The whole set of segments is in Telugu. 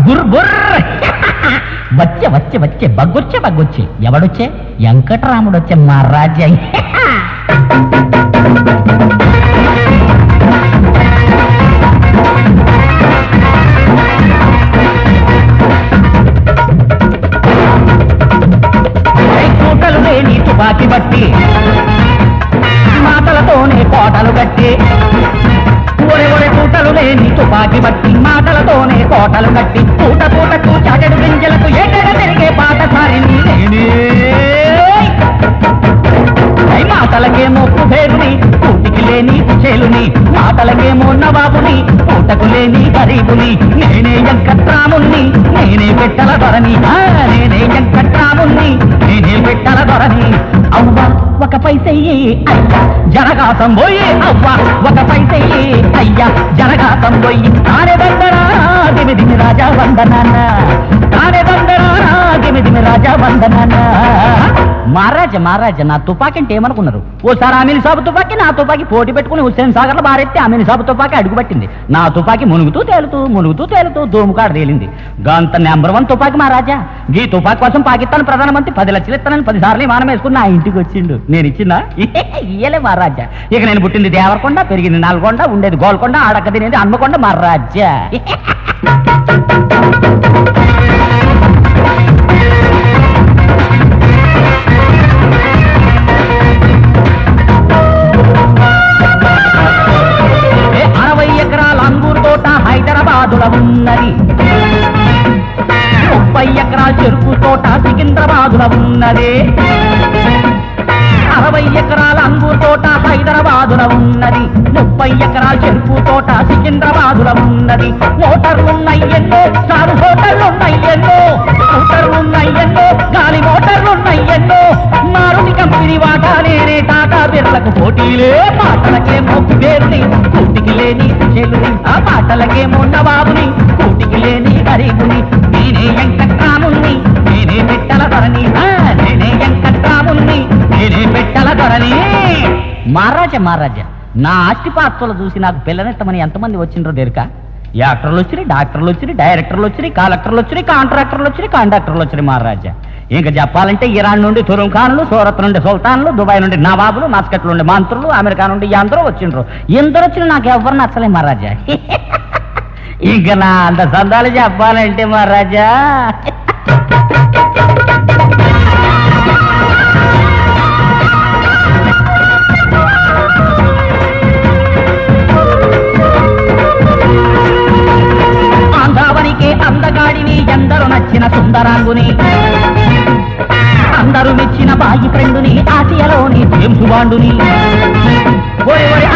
బుర్ బుర్ వచ్చే వచ్చే వచ్చే బగ్గొచ్చే ఎవడొచ్చే? వెంకటరాముడు వచ్చే మా రాజ్య. కూటలు లేని తుపాకి బట్టి మాటలతోనే కోటలు గట్టి, ఒరే కూటలు లేని తుపాకి బట్టి మాటలతోనే కోటలు గట్టి, పూట పూటకు చాటెడు గింజలకు ఏటెడ తిరిగే పాటసారిని నేనే. మాటలకేమో కుబేరుని, కూటికి లేని కుచేలుని, మాటలకేమో నవాబుని, పూటకు లేని గరీబుని, నేనే వెంకట్రాముణ్ణి, నేనే పెట్టల దొరని, నేనే వెంకట్రాముణ్ణి, నేనే పెట్టల దొరని. అవ్వ ఒక పైసయ్యి అయ్యా జనగాతం పోయి, అవ్వ ఒక పైసయ్యి అయ్యా జనగాతం పోయి, తానే బందరా దిమి రాజా వందనాన్న, తానే బందరా దిమి రాజా వందనాన్న. మహారాజా నా తుపాకి అంటే ఏమనుకున్నారు? ఓసారి ఆమెని సాబు తుపాకి నా తుపాకి పోటీ పెట్టుకుని హుస్సేన్ సాగర్ లో బారెత్తి ఆమెని సాబు తుపాకి అడుగుపట్టింది. నా తుపాకి మునుగుతూ తేలుతూ దోముకాడు తేలింది. గంత నెంబర్ 1 తుపాకి మహారాజా. ఈ తుపాకి కోసం పాకిస్తాన్ ప్రధానమంత్రి 10 లక్షలు ఇస్తానని 10 సార్లు విమానం వేసుకుని నా ఇంటికి వచ్చిండు. నేను ఇచ్చిందా? ఇయ్యలే మహారాజా. ఇక నేను పుట్టింది దేవరకొండ, పెరిగింది నల్గొండ, ఉండేది గోల్కొండ, ఆడక తినేది హన్మకొండ మహారాజా. హైదరాబాదుల ఉన్నది, 30 ఎకరాల చెరుకు తోట సికింద్రాబాదుల ఉన్నది, 60 ఎకరాల అంగూరు తోట హైదరాబాదుల ఉన్నది, 30 ఎకరాల చెరుకు తోట సికింద్రాబాదుల ఉన్నది. మోటార్లున్నాయెన్నో, సారు హోటళ్లున్నాయెన్నో, స్కూటర్లున్నాయెన్నో, గాలి మోటార్లున్నాయెన్నో, మారుతి కంపెనీ వాటా నేనే, టాటా బిర్లకు పోటీలే. మాటలకేమో కుబేరుని, కూటికి లేని చెలుని, ఆ మాటలకేమో నవాబుని, కూటికి లేని గరీబుని, నేనే వెంకట్రాముణ్ణి, నేనే పెట్టల ధరని, నేనే వెంకట్రాముణ్ణి, నేనే పెట్టల ధరని. మహారాజా నా ఆస్తిపాస్తులు చూసి నాకు పిల్లనెట్టమని ఎంతమంది వచ్చిండ్రో దేనిక? యాక్టర్లు వచ్చినాయి, డాక్టర్లు వచ్చినాయి, డైరెక్టర్లు వచ్చినాయి, కలెక్టర్లు వచ్చినాయి, కాంట్రాక్టర్లు వచ్చినాయి, కండక్టర్లు వచ్చినాయి మహారాజా. ఇంకా చెప్పాలంటే ఇరాన్ నుండి తురుం ఖాన్లు, సూరత్ నుండి సుల్తాన్లు, దుబాయ్ నుండి నవాబులు, మస్కట్ నుండి మంత్రులు, అమెరికా నుండి అందరూ వచ్చిండ్రు. ఎందరూ వచ్చిన నాకు ఎవరు నచ్చలే మహారాజా. ఇంకా నా అంత సందాలు చెప్పాలంటే మహారాజా, ఆంధ్రావనికే అందగాడిని, ఎందరూ నచ్చిన సుందరాంగుని, అందరూ మెచ్చిన బాయి ఫ్రెండుని, ఆసియాలోని జేమ్స్ బాండుని,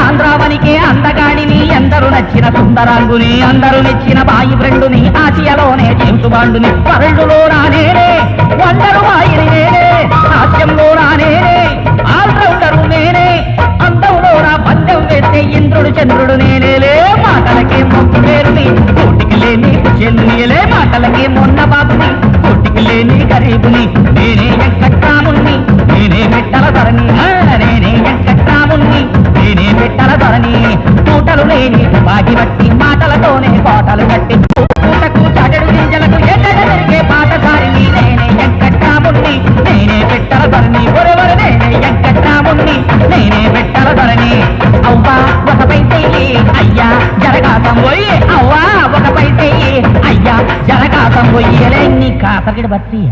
ఆంధ్రావనికే అందగాడిని, ఎందరూ నచ్చిన సుందరాంగుని, అందరూ మెచ్చిన బాయి ఫ్రెండుని, ఆసియాలోనే జేమ్స్ బాండుని. వరల్డ్లో రానేనే, వండరు బాయిని నేనే, హాస్యంలో రానేనే, ఆల్రౌండరు నేనే, అందంలో నా పందెం వేస్తే ఇంద్రుడు చంద్రుడు నేనేలే. మాటలకే మొక్కు పేరుని, కోటికి లేని చెల్లునియలే, మాటలకే మొన్న బాబుని, కోటికి లేని గరీబుని, నేనే వెంకట్రాముణ్ణి, నేనే పెట్టల ధరని, నేనే వెంకట్రాముణ్ణి, నేనే పెట్టల ధరని. పూటలు లేని బాగి బట్టి మాటలతోనే కోటలు కట్టి, పూటకు చాటెడు గింజలకు ఏటెడ తిరిగే పాటసారిని, నేనే వెంకట్రాముణ్ణి, నేనే పెట్టల ధరని. ఒరెవరు నేనే వెంకట్రాముణ్ణి, నేనే పెట్టల ధరని. అవ్వా ఒక పైసయ్యి అయ్యా జరగాతం పోయి, అవ్వా ఒక పైసయ్యి అయ్యా జరగాతం పోయి. నీ కాసగిడి బత్తి